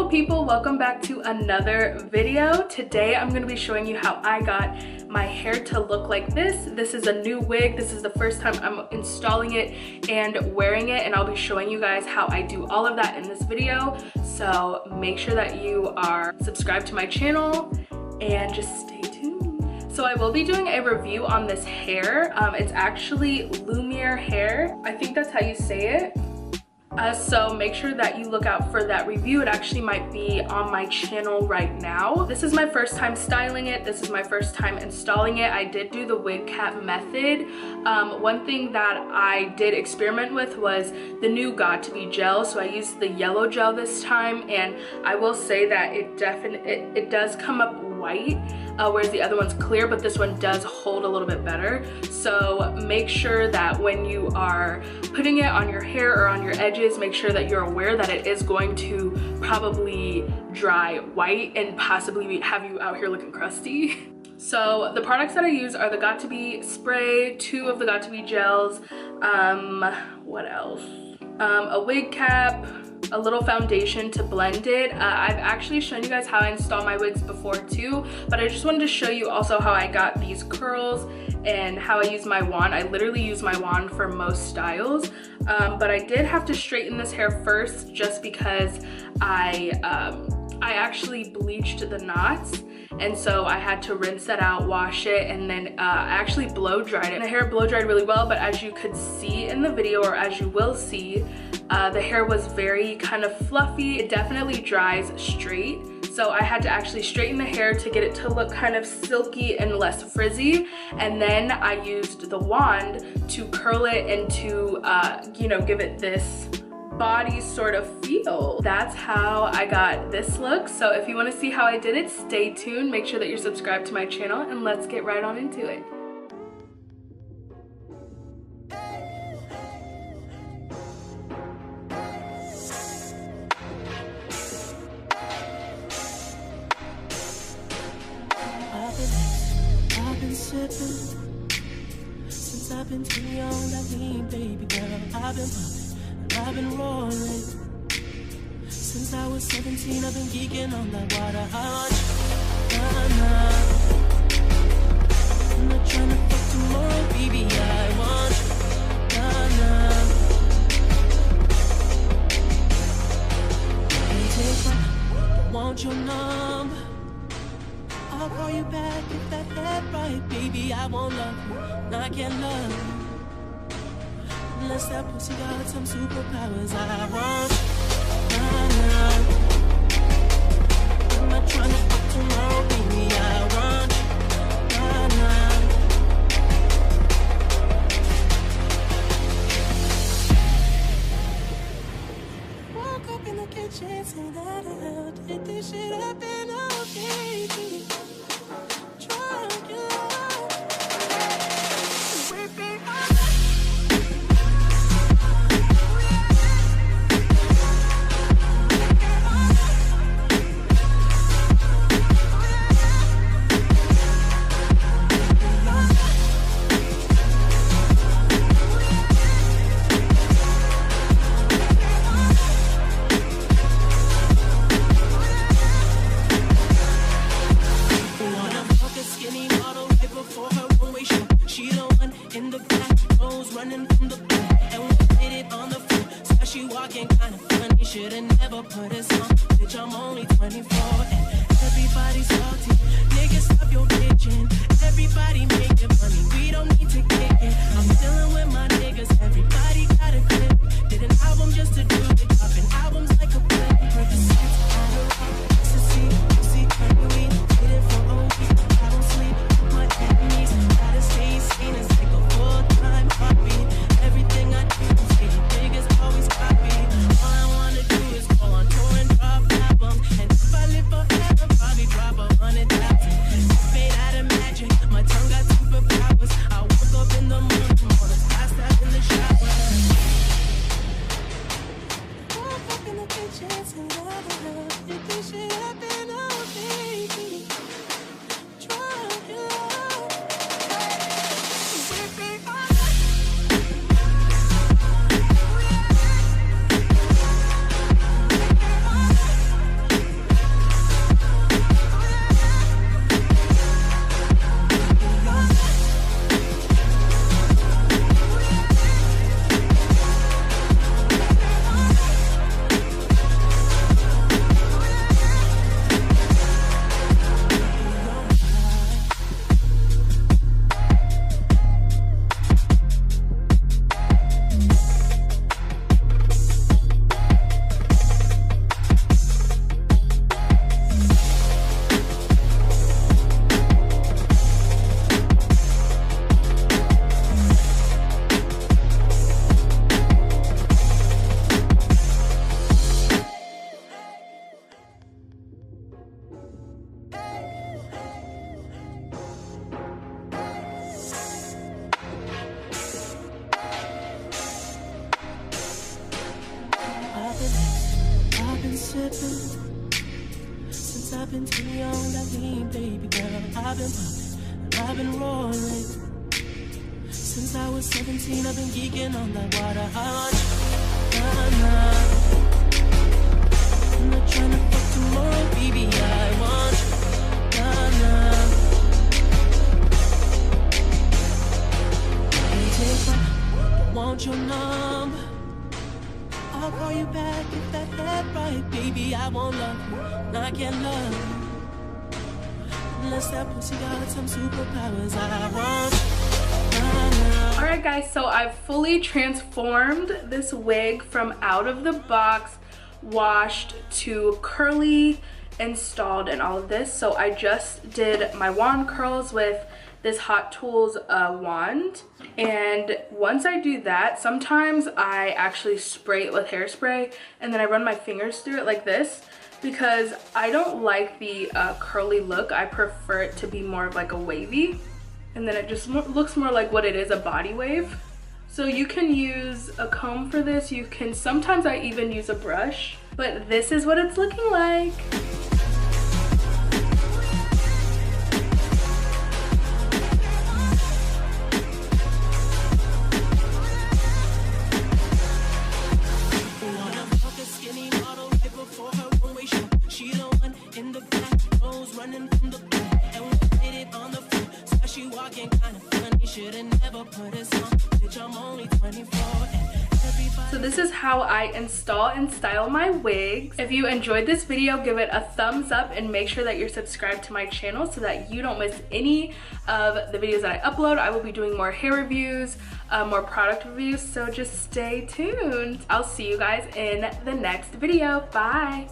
beautiful people, welcome back to another video. Today I'm going to be showing you how I got my hair to look like this. This is a new wig. This is the first time I'm installing it and wearing it, and I'll be showing you guys how I do all of that in this video. So make sure that you are subscribed to my channel and just stay tuned. So I will be doing a review on this hair. It's actually Lumiere hair. I think that's how you say it. So make sure that you look out for that review. It actually might be on my channel right now. This is my first time styling it. This is my first time installing it. I did do the wig cap method. One thing that I did experiment with was the new Got2b gel. So I used the yellow gel this time, and I will say that it does come up white, whereas the other one's clear, but this one does hold a little bit better. So make sure that when you are putting it on your hair or on your edges, make sure that you're aware that it is going to probably dry white and possibly have you out here looking crusty. So the products that I use are the Got2b spray, 2 of the Got2b gels, what else? A wig cap, a little foundation to blend it. I've actually shown you guys how I install my wigs before too, but I just wanted to show you also how I got these curls and how I use my wand. I literally use my wand for most styles, but I did have to straighten this hair first just because I actually bleached the knots, and so I had to rinse that out, wash it, and then I actually blow dried it. The hair blow dried really well, but as you could see in the video, or as you will see, the hair was very kind of fluffy. It definitely dries straight, so I had to actually straighten the hair to get it to look kind of silky and less frizzy, and then I used the wand to curl it and to you know, give it this body sort of feel. That's how I got this look. So if you want to see how I did it, stay tuned. Make sure that you're subscribed to my channel, and let's get right on into it. I've been sipping since I've been too young. That mean, baby girl, I've been popping. I've been rolling since I was 17. I've been geeking on that water. I'm not trying to fuck tomorrow, baby. I want I want your number. I'll call you back if that head right, baby. I won't love you, I can't love you unless that pussy got some superpowers. I want I'm not trying to fuck tomorrow, baby. I want woke up in the kitchen, say that I'll take this shit up and I'll baby. Drunk in love, whip it up. Should've never put us on. Bitch, I'm only 24 and everybody's salty. Niggas, stop your bitching. Everybody making money, we don't need to kick it. I'm dealing with my niggas, everybody got a clip. Did an album just to do it, dropping albums like a flip. Percocets, Adderall, ecstasy, heroin, did it for OG. I don't sleep with my enemies, gotta stay sane. It's like a full-time hobby. Everything I do, say niggas always copy. All I wanna do is go on tour and drop albums. And if I live forever, probably drop 100,000. Fate, I'd imagine I've been too young, that lean, baby girl. I've been popping, I've been rolling. Since I was 17, I've been geeking on that water. I want you, I'm not trying to fuck tomorrow, baby. I want you, I want your number. I'll call you back if that head right, baby. I won't love you, I can't love you unless that pussy got some superpowers. I want. Alright guys, so I've fully transformed this wig from out of the box, washed, to curly, installed, and all of this. So I just did my wand curls with this Hot Tools wand, and once I do that, sometimes I actually spray it with hairspray and then I run my fingers through it like this, because I don't like the curly look. I prefer it to be more of like a wavy, and then it just looks more like what it is, a body wave. So you can use a comb for this. You can, sometimes I even use a brush, but this is what it's looking like. So this is how I install and style my wigs. If you enjoyed this video, give it a thumbs up and make sure that you're subscribed to my channel so that you don't miss any of the videos that I upload. I will be doing more hair reviews, more product reviews, so just stay tuned. I'll see you guys in the next video. Bye.